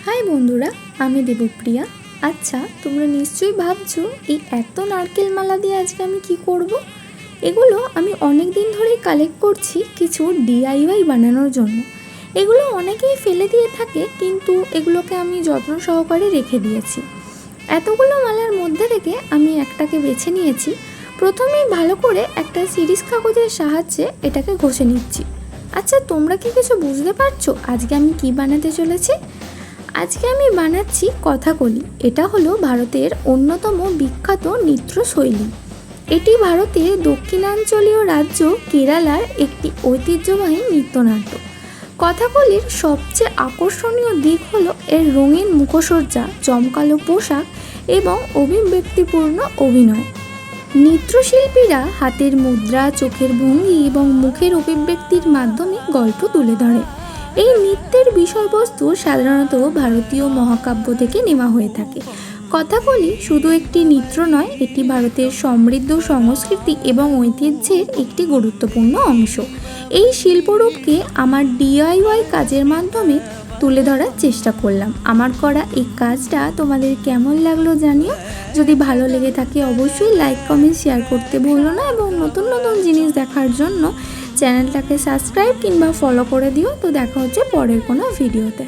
High বন্ধুরা, আমি দেবপ্রিয়া। আচ্ছা, তোমরা নিশ্চয়ই ভাবছো এই এত নারকেল মালা দিয়ে আজকে আমি কি করব। এগুলো আমি অনেক দিন ধরেই কালেক্ট করছি কিছু ডিআইওয়াই বানানোর জন্য। এগুলো অনেকেই ফেলে দিয়ে থাকে, কিন্তু এগুলোকে আমি যত্ন সহকারে রেখে দিয়েছি। এতগুলো মালার মধ্যে থেকে আমি একটাকে বেছে নিয়েছি। প্রথমেই ভালো করে একটা সিরিজ কাগজের সাহায্যে এটাকে ঘষে নিচ্ছি। আচ্ছা, তোমরা কি কিছু বুঝতে পারছো আজকে আমি কি বানাতে চলেছি? আজকে আমি বানাচ্ছি কথাকলি। এটা হলো ভারতের অন্যতম বিখ্যাত নৃত্যশৈলী। এটি ভারতের দক্ষিণাঞ্চলীয় রাজ্য কেরালার একটি ঐতিহ্যবাহী নৃত্যনাট্য। কথাকলির সবচেয়ে আকর্ষণীয় দিক হলো এর রঙিন মুখসজ্জা, জমকালো পোশাক এবং অভিব্যক্তিপূর্ণ অভিনয়। নৃত্যশিল্পীরা হাতের মুদ্রা, চোখের ভঙ্গি এবং মুখের অভিব্যক্তির মাধ্যমে গল্প তুলে ধরে। এই নৃত্যের বিষয়বস্তু সাধারণত ভারতীয় মহাকাব্য থেকে নেওয়া হয়ে থাকে। কথাকলি শুধু একটি নৃত্য নয়, এটি ভারতের সমৃদ্ধ সংস্কৃতি এবং ঐতিহ্যের একটি গুরুত্বপূর্ণ অংশ। এই শিল্পরূপকে আমার ডিআইওয়াই কাজের মাধ্যমে তুলে ধরার চেষ্টা করলাম। আমার করা এই কাজটা তোমাদের কেমন লাগলো জানিও। যদি ভালো লেগে থাকে অবশ্যই লাইক, কমেন্ট, শেয়ার করতে ভুলো না, এবং নতুন নতুন জিনিস দেখার জন্য চ্যানেলটাকে সাবস্ক্রাইব কিংবা ফলো করে দিও। তো দেখা হচ্ছে পরের কোনো ভিডিওতে।